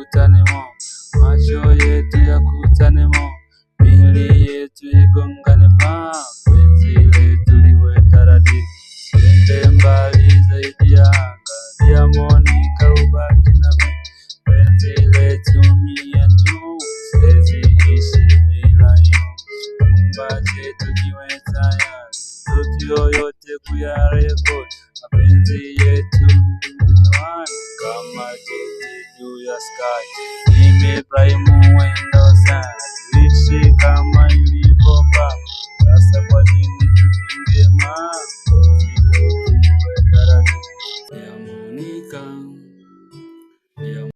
yakutanemo, macho yetu yakutanemo, miili yetu igongane pa, penzi letu liwe taratibu, twende mbali zaidi ya anga, Monica ubaki nami, penzi letu me and you, siwezi ishi bila you, nyumba chetu kiwe tayari, studio yote kuyarekodi, mapenzi yetu hewani kama jeti juu ya sky, nimefurahi